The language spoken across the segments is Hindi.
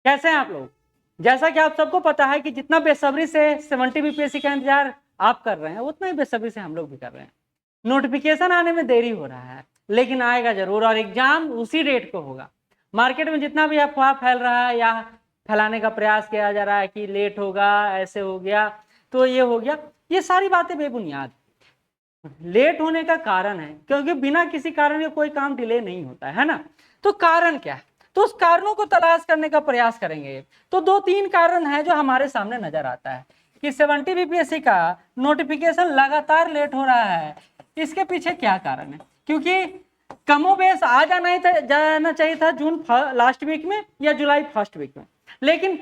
कैसे हैं आप लोग? जैसा कि आप सबको पता है कि जितना बेसब्री से 70 बीपीएससी का इंतजार आप कर रहे हैं उतना ही बेसब्री से हम लोग भी कर रहे हैं। नोटिफिकेशन आने में देरी हो रहा है लेकिन आएगा जरूर और एग्जाम उसी डेट को होगा। मार्केट में जितना भी अफवाह फैल रहा है या फैलाने का प्रयास किया जा रहा है कि लेट होगा, ऐसे हो गया तो ये हो गया, ये सारी बातें बेबुनियाद। लेट होने का कारण है क्योंकि बिना किसी कारण के कोई काम डिले नहीं होता है ना। तो कारण क्या है? तो उस कारणों को तलाश करने का प्रयास करेंगे। तो 2-3 कारण है जो हमारे सामने नजर आता है कि 70 बीपीएससी का नोटिफिकेशन लगातार लेट हो रहा है। इसके पीछे क्या कारण है? क्योंकि कमोबेश आ जाना चाहिए था जून लास्ट वीक में या जुलाई फर्स्ट वीक में, लेकिन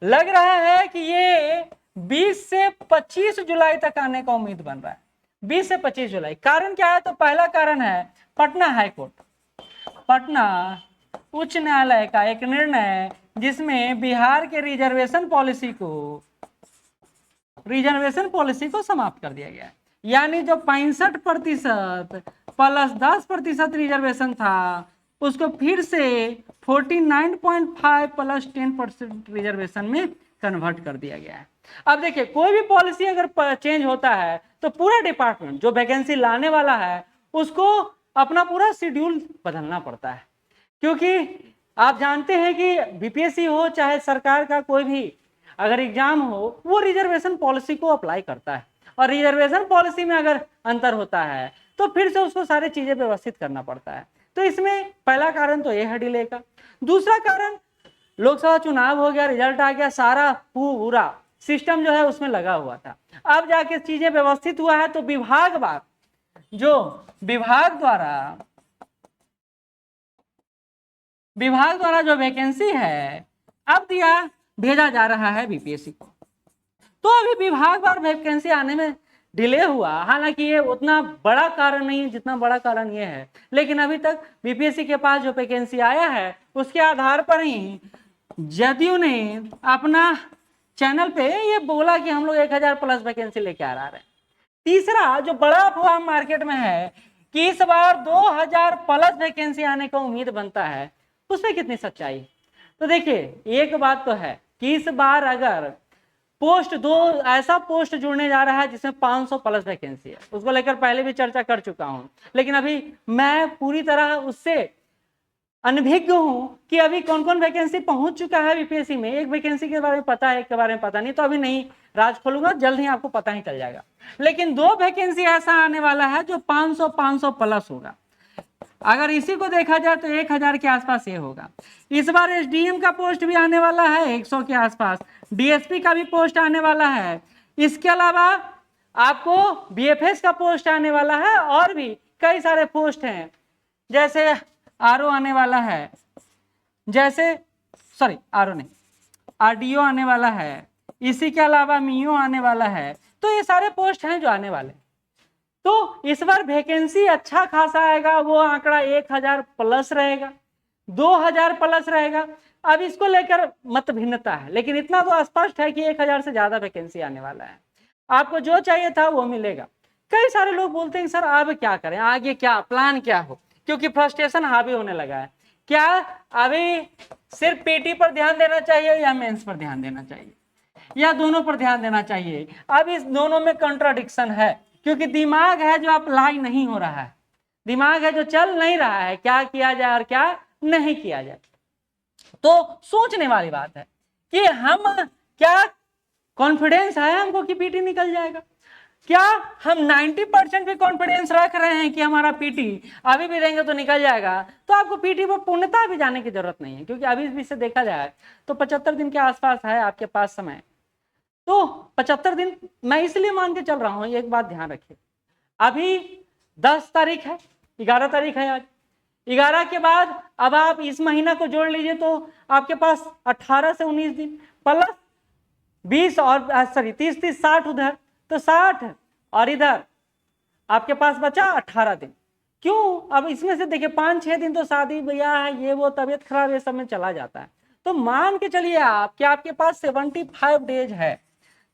लग रहा है कि ये 20 से 25 जुलाई तक आने का उम्मीद बन रहा है। 20 से 25 जुलाई। कारण क्या है? तो पहला कारण है पटना हाईकोर्ट, पटना उच्च न्यायालय का एक निर्णय जिसमें बिहार के रिजर्वेशन पॉलिसी को समाप्त कर दिया गया है। यानी जो 65% प्लस 10% रिजर्वेशन था उसको फिर से 49.5 प्लस 10% रिजर्वेशन में कन्वर्ट कर दिया गया है। अब देखिए, कोई भी पॉलिसी अगर चेंज होता है तो पूरा डिपार्टमेंट जो वैकेंसी लाने वाला है उसको अपना पूरा शेड्यूल बदलना पड़ता है। क्योंकि आप जानते हैं कि बीपीएससी हो चाहे सरकार का कोई भी अगर एग्जाम हो वो रिजर्वेशन पॉलिसी को अप्लाई करता है और रिजर्वेशन पॉलिसी में अगर अंतर होता है तो फिर से उसको सारी चीजें व्यवस्थित करना पड़ता है। तो इसमें पहला कारण तो यह है डिले का। दूसरा कारण, लोकसभा चुनाव हो गया, रिजल्ट आ गया, सारा पूरा सिस्टम जो है उसमें लगा हुआ था। अब जाके चीजें व्यवस्थित हुआ है तो विभाग द्वारा जो वैकेंसी है अब भेजा जा रहा है बीपीएससी को। तो अभी विभाग द्वारा वैकेंसी आने में डिले हुआ, हालांकि ये उतना बड़ा कारण नहीं है जितना बड़ा कारण ये है, लेकिन अभी तक बीपीएससी के पास जो वैकेंसी आया है उसके आधार पर ही जदयू ने अपना चैनल पे ये बोला कि हम लोग 1000 प्लस वैकेंसी लेके आ रहे हैं। तीसरा जो बड़ा अफवाह मार्केट में है कि इस बार 2000 प्लस वैकेंसी आने का उम्मीद बनता है, उसमें कितनी सच्चाई? तो देखिए, एक बात तो है कि इस बार अगर ऐसा पोस्ट जुड़ने जा रहा है जिसमें 500 प्लस वैकेंसी है, उसको लेकर पहले भी चर्चा कर चुका हूं, लेकिन अभी मैं पूरी तरह उससे अनभिज्ञ हूं कि अभी कौन कौन वैकेंसी पहुंच चुका है बीपीएससी में। एक वैकेंसी के बारे में पता है, एक के बारे में पता नहीं, तो अभी नहीं राज खोलूंगा, जल्द ही आपको पता ही चल जाएगा। लेकिन 2 वैकेंसी ऐसा आने वाला है जो 500 प्लस होगा। अगर इसी को देखा जाए तो 1000 के आसपास ये होगा। इस बार एसडीएम का पोस्ट भी आने वाला है 100 के आसपास, डीएसपी का भी पोस्ट आने वाला है, इसके अलावा आपको बीएफएस का पोस्ट आने वाला है और भी कई सारे पोस्ट हैं, जैसे आरओ आने वाला है, आरओ नहीं, आरडीओ आने वाला है, इसी के अलावा मीओ आने वाला है। तो ये सारे पोस्ट हैं जो आने वाले। तो इस बार वैकेंसी अच्छा खासा आएगा, वो आंकड़ा 1000 प्लस रहेगा, 2000 प्लस रहेगा। अब इसको लेकर मत भिन्नता है, लेकिन इतना तो स्पष्ट है कि 1000 से ज्यादा वैकेंसी आने वाला है। आपको जो चाहिए था वो मिलेगा। कई सारे लोग बोलते हैं सर अब क्या करें, आगे क्या प्लान क्या हो, क्योंकि फ्रस्ट्रेशन हावी होने लगा है। क्या अभी सिर्फ पीटी पर ध्यान देना चाहिए या मेंस पर ध्यान देना चाहिए या दोनों पर ध्यान देना चाहिए? अब इस दोनों में कंट्राडिक्शन है, क्योंकि दिमाग है जो अप्लाई नहीं हो रहा है, दिमाग है जो चल नहीं रहा है, क्या किया जाए और क्या नहीं किया जाए। तो सोचने वाली बात है कि हम क्या कॉन्फिडेंस है हमको कि पीटी निकल जाएगा? क्या हम 90% भी कॉन्फिडेंस रख रहे हैं कि हमारा पीटी अभी भी देंगे तो निकल जाएगा? तो आपको पीटी पर पूर्णतः भी जाने की जरूरत नहीं है, क्योंकि अभी भी से देखा जाए तो 75 दिन के आसपास है आपके पास समय। तो 75 दिन मैं इसलिए मान के चल रहा हूं, एक बात ध्यान रखिए, अभी 10 तारीख है, 11 तारीख है आज, 11 के बाद अब आप इस महीना को जोड़ लीजिए तो आपके पास 18 से 19 दिन प्लस 20 और 30 60 उधर, तो 60 और इधर आपके पास बचा 18 दिन। क्यों? अब इसमें से देखिए 5-6 दिन तो शादी ब्याह है, ये वो तबीयत खराब, ये सब में चला जाता है। तो मान के चलिए आप कि आपके पास 75 डेज है,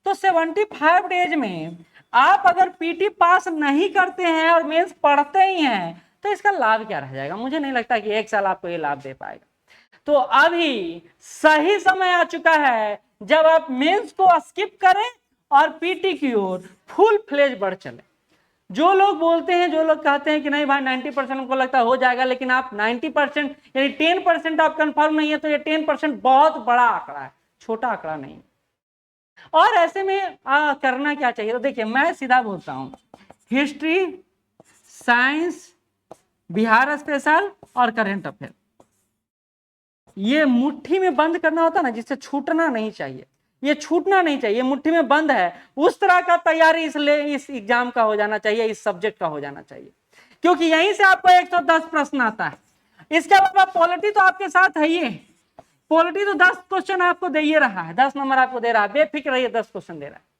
तो 75 डेज में आप अगर पीटी पास नहीं करते हैं और मेंस पढ़ते ही हैं तो इसका लाभ क्या रह जाएगा? मुझे नहीं लगता कि 1 साल आपको ये लाभ दे पाएगा। तो अभी सही समय आ चुका है जब आप मेंस को स्किप करें और पीटी की ओर फुल फ्लेज बढ़ चले। जो लोग बोलते हैं, जो लोग कहते हैं कि नहीं भाई 90% हमको लगता है हो जाएगा, लेकिन आप 90% यानी 10% आप कंफर्म नहीं है, तो ये 10% बहुत बड़ा आंकड़ा है, छोटा आंकड़ा नहीं। और ऐसे में करना क्या चाहिए? तो देखिए मैं सीधा बोलता हूं, हिस्ट्री, साइंस, बिहार स्पेशल और करंट अफेयर, ये मुट्ठी में बंद करना होता ना, जिससे छूटना नहीं चाहिए, ये छूटना नहीं चाहिए, मुट्ठी में बंद है, उस तरह का तैयारी इसलिए इस एग्जाम का हो जाना चाहिए, इस सब्जेक्ट का हो जाना चाहिए, क्योंकि यहीं से आपको 110 प्रश्न आता है। इसके अलावा पॉलिटी तो आपके साथ है ही, पॉलिटी तो 10 क्वेश्चन आपको दे ही रहा है, 10 नंबर आपको दे रहा है, बेफिक्र रहिए 10 क्वेश्चन दे रहा है।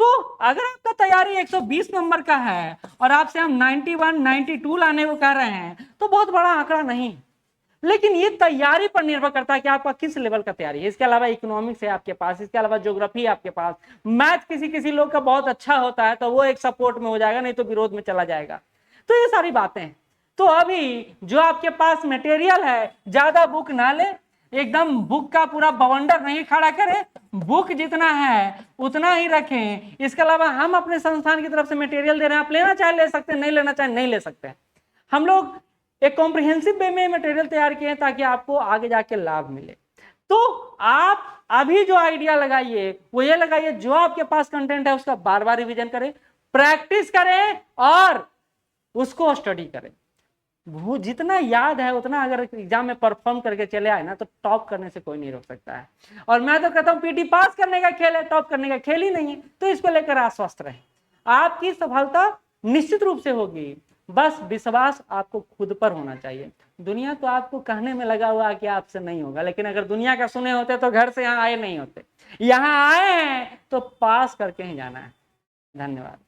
तो अगर आपका तैयारी 120 नंबर का है और आपसे हम 91, 92 लाने को कह रहे हैं, तो बहुत बड़ा आंकड़ा नहीं, लेकिन ये तैयारी पर निर्भर करता है कि आपका किस लेवल का तैयारी है। इसके अलावा इकोनॉमिक्स है आपके पास, इसके अलावा ज्योग्राफी है आपके पास, मैथ किसी किसी लोग का बहुत अच्छा होता है तो वो एक सपोर्ट में हो जाएगा, नहीं तो विरोध में चला जाएगा। तो ये सारी बातें, तो अभी जो आपके पास मटेरियल है, ज्यादा बुक ना ले, एकदम बुक का पूरा बवंडर नहीं खड़ा करें, बुक जितना है उतना ही रखें। इसके अलावा हम अपने संस्थान की तरफ से मटेरियल दे रहे हैं, आप लेना चाहे ले सकते हैं, नहीं लेना चाहे नहीं ले सकते हैं। हम लोग एक कॉम्प्रिहेंसिव वे में मटेरियल तैयार किए हैं ताकि आपको आगे जाके लाभ मिले। तो आप अभी जो आइडिया लगाइए वो ये लगाइए, जो आपके पास कंटेंट है उसका बार बार रिवीजन करें, प्रैक्टिस करें और उसको स्टडी करें। वो जितना याद है उतना अगर एग्जाम में परफॉर्म करके चले आए ना, तो टॉप करने से कोई नहीं रोक सकता है। और मैं तो कहता हूं पीटी पास करने का खेल है, टॉप करने का खेल ही नहीं है। तो इसको लेकर आश्वस्त रहें, आपकी सफलता निश्चित रूप से होगी, बस विश्वास आपको खुद पर होना चाहिए। दुनिया तो आपको कहने में लगा हुआ कि आपसे नहीं होगा, लेकिन अगर दुनिया का सुने होते तो घर से यहाँ आए नहीं होते। यहाँ आए हैं तो पास करके ही जाना है। धन्यवाद।